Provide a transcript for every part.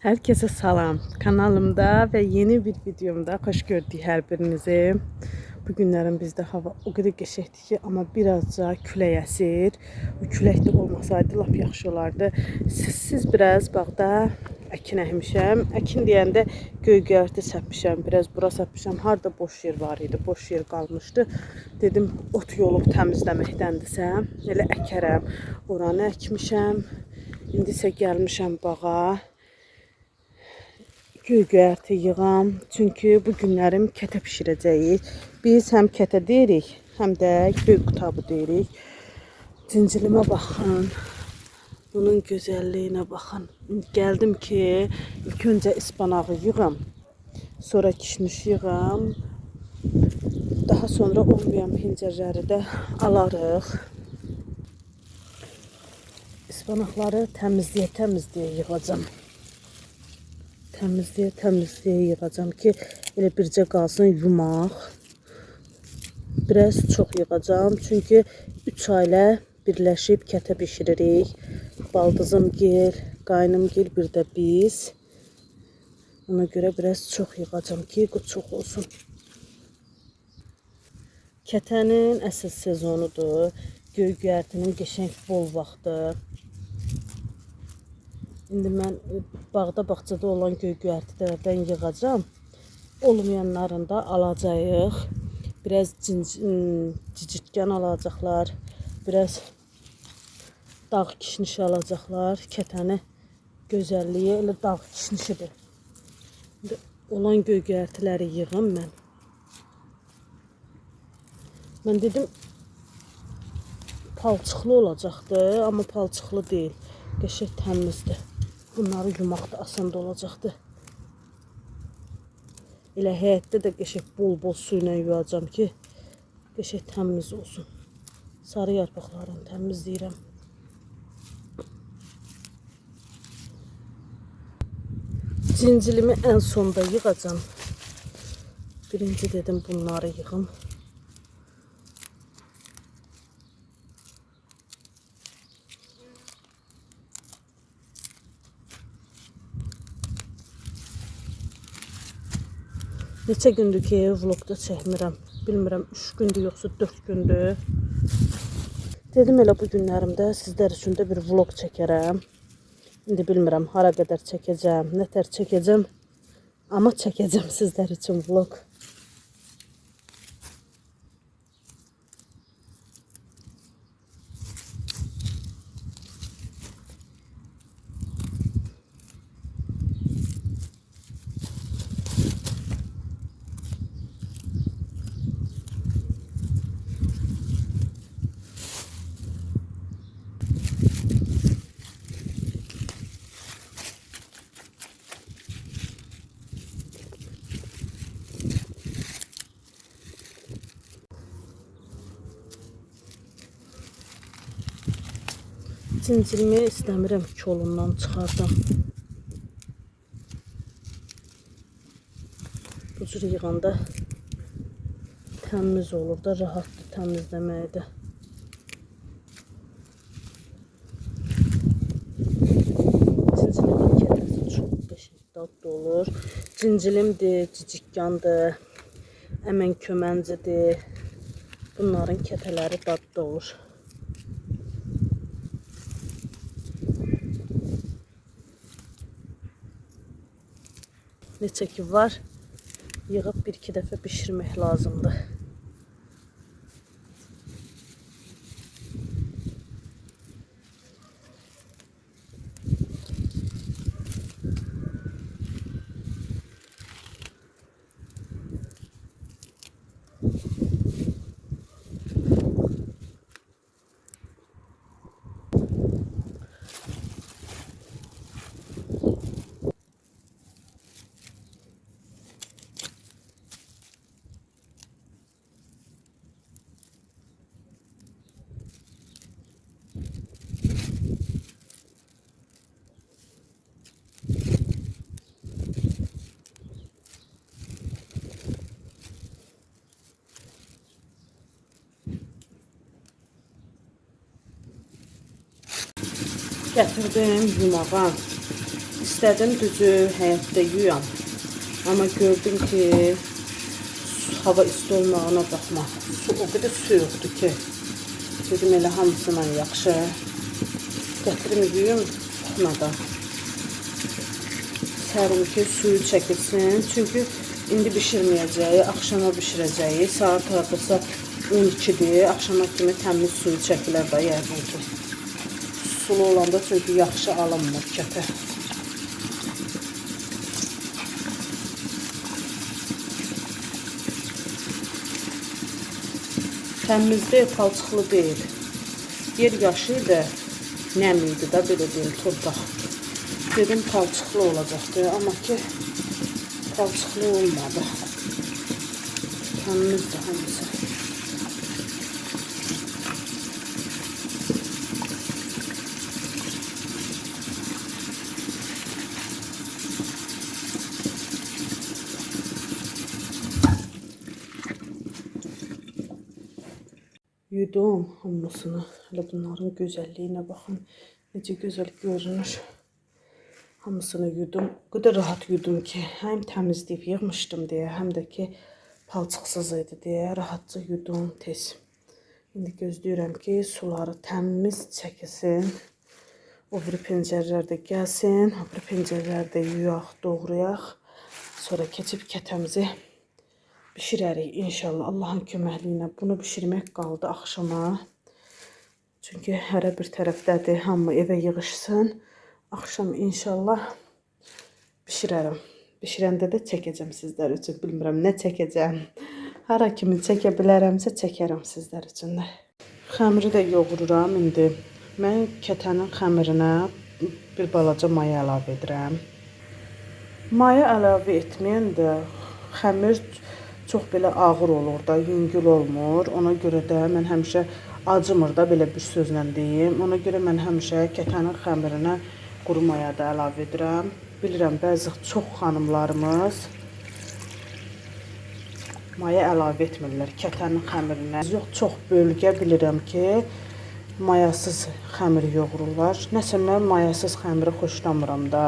Herkese salam. Kanalımda ve yeni bir videomda hoş gördük hər birinizi. Bu günlərin bizdə hava o qədər qəşəngdir ki, amma birazca külək əsir. Bu külək də olmasaydı lap yaxşı olardı. Siz biraz bağda əkin əkmişəm. Əkin deyəndə göy-göyərti səpmişəm, biraz bura səpmişəm. Harda boş yer var idi, boş yer qalmışdı. Dedim ot yolub təmizləməkdəndirsə, elə əkərəm. Oranı əkmişəm. İndi isə gəlmişəm bağa. Göy-göyərti yığam. Çünki bu günlərim kətə bişirəcəyik. Biz həm kətə deyirik, həm də göy qutabı deyirik. Cincilimə baxın. Bunun gözəlliyinə baxın. Gəldim ki, ilk öncə ispanağı yığam. Sonra kişniş yığam. Daha sonra olmayan pencərləri də alarıq. İspanaqları təmizləyə yığacam. Təmizləyə yığacam ki, elə bircə qalsın yumaq. Biraz çox yığacam, çünki 3 ailə birləşib kətə bişiririk. Baldızım gil, qaynım gil, bir də biz. Ona görə biraz çox yığacam ki, çox olsun. Kətənin əsl sezonudur. Göy-göyərtinin qəşəng bol vaxtı. İndi mən bağda, bağçada olan göy-göyərtilərdən yığacam. Olmayanlarını da alacağıq. Biraz cicitgən alacaqlar. Biraz dağ kişnişi alacaqlar. Kətəni gözəlliyi elə dağ kişnişidir. Olan göy-göyərtiləri yığım mən. Mən dedim palçıqlı olacaqdı, amma palçıqlı deyil. Qəşəng təmizdir. Bunları yumaq da asan olacaqdı. Elə həyətdə də qəşəng bol-bol su ilə yuyacam ki, qəşəng təmiz olsun. Sarı yarpaqlarını təmizləyirəm. Cincilimi ən sonda yığacam. Birinci dedim bunları yığım. Neçə gündür ki, vlogda çəkmirəm. Bilmirəm, 3 gündür yoxsa 4 gündür. Dedim elə bu günlərimdə sizlər üçün də bir vlog çəkərəm. İndi bilmirəm, hara qədər çəkəcəm, nətər çəkəcəm. Amma çəkəcəm sizlər üçün vlog. Cincilimi istəmirəm ki, kolundan çıxardım. Bu cür yığanda təmiz olur da, rahatdır təmizləməyə də. Cincilimin kətəsi çox qəşəng dadlı olur. Cincilimdir, cicikkandır, əmən köməncidir. Bunların kətələri dadlı olur. Neçə ki var, yığıb bir-iki dəfə bişirmək lazımdır. Gətirdim yumağa. İstədim düzü həyətdə yuyam. Amma gördüm ki, hava isti olmağına baxma. Su o qədər soyuqdur ki. Dedim elə hamısından yaxşı. Gətirim yuyum kuxnada. Sərim ki suyu çəkilsin. Çünki indi bişirməyəcəyi, axşama bişirəcəyi. Saat hardasa 12-dir. Axşama kimi təmiz suyu çəkilər də yəqin ki. Sulu olanda çünki yaxşı alınmır kətə. Təmizdir, palçıqlı deyil. Yer yaşı idi, nəm idi də belə deyim, torpaq. Dedim palçıqlı olacaqdı, amma ki palçıqlı olmadı. Təmizdir hamısı. Yudum hamısını. Hələ bunların gözəlliyinə baxın. Necə gözəl görünür. Hamısını yudum. O qədər rahat yudum ki, həm təmizləyib yığmışdım deyə, həm də ki palçıqsız idi deyə rahatca yudum tez. İndi gözləyirəm ki suları təmiz çəkilsin. O biri pencərələr də gəlsin. O biri pencərələr də yuyaq, doğrayaq. Sonra keçib kətəmizi bişirərik inşallah. Allahın köməkliyi ilə bunu bişirmək qaldı axşama. Çünki hərə bir tərəfdədir. Hamı evə yığışsın. Axşam inşallah bişirərəm. Bişirəndə də çəkəcəm sizlər üçün. Bilmirəm nə çəkəcəm. Hara kimi çəkə bilərəmsə çəkərəm sizlər üçün də. Xəmiri də yoğururam indi. Mən kətənin xəmirinə bir balaca maya əlavə edirəm. Maya əlavə etməyəndə xəmir çox belə ağır olur da, yüngül olmur. Ona görə də mən həmişə acımır da, belə bir sözlə deyim. Ona görə mən həmişə kətənin xəmirinə quru maya da əlavə edirəm. Bilirəm, bəzi çox xanımlarımız maya əlavə etmirlər kətənin xəmirinə. Yox, çox bölgə bilirəm ki, mayasız xəmir yoğururlar. Nəsə mən mayasız xəmiri xoşlamıram da.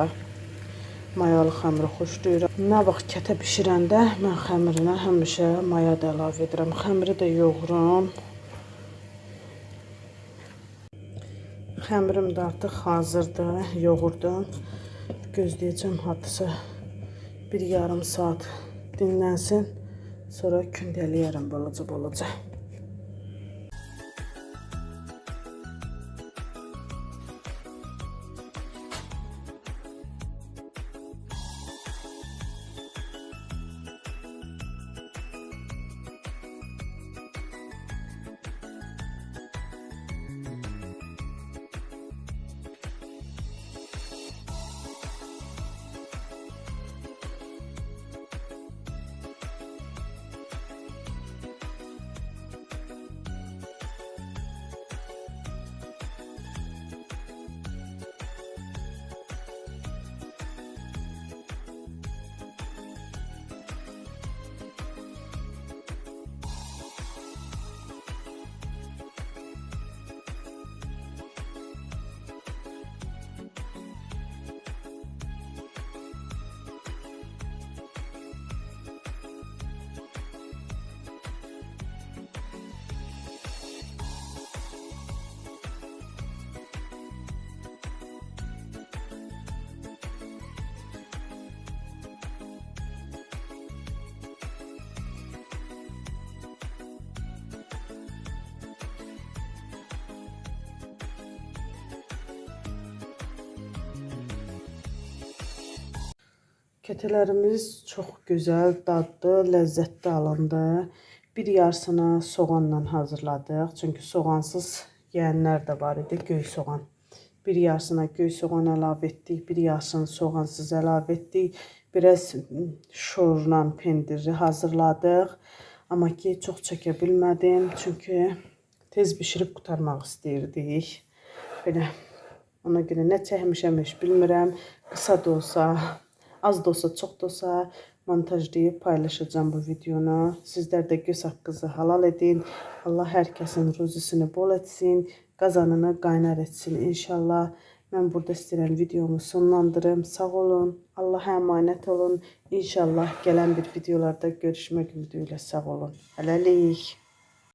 Mayalı xəmiri xoşlayıram. Nə vaxt kətə bişirəndə mən xəmirinə həmişə maya da əlavə edirəm. Xəmiri də yoğururam. Xəmirim də artıq hazırdır. Yoğurdum. Gözləyəcəm hardasa bir yarım saat dinlənsin. Sonra kündəliyərəm balaca. Kətələrimiz çox gözəl, dadlı, ləzzətli alındı. Bir yarısını soğanla hazırladıq. Çünki soğansız yeyənlər də var idi, göy soğan. Bir yarısına göy soğan əlavə etdik, bir yarısını soğansız əlavə etdik. Biraz şorla pendiri hazırladıq. Amma ki, çox çəkə bilmədim. Çünki tez bişirib qutarmaq istəyirdik. Belə, ona görə nə çəkmişəm heç bilmirəm. Qısa da olsa, az da olsa, çox da olsa montajlayıb paylaşacağım bu videonu. Sizlər də göz haqqınızı halal edin. Allah hər kəsin ruzisini bol etsin, qazanını qaynar etsin inşallah. Mən burada istəyirəm videomu sonlandırım. Sağ olun. Allah'a əmanət olun. İnşallah gələn bir videolarda görüşmək ümidi ilə sağ olun. Hələlik.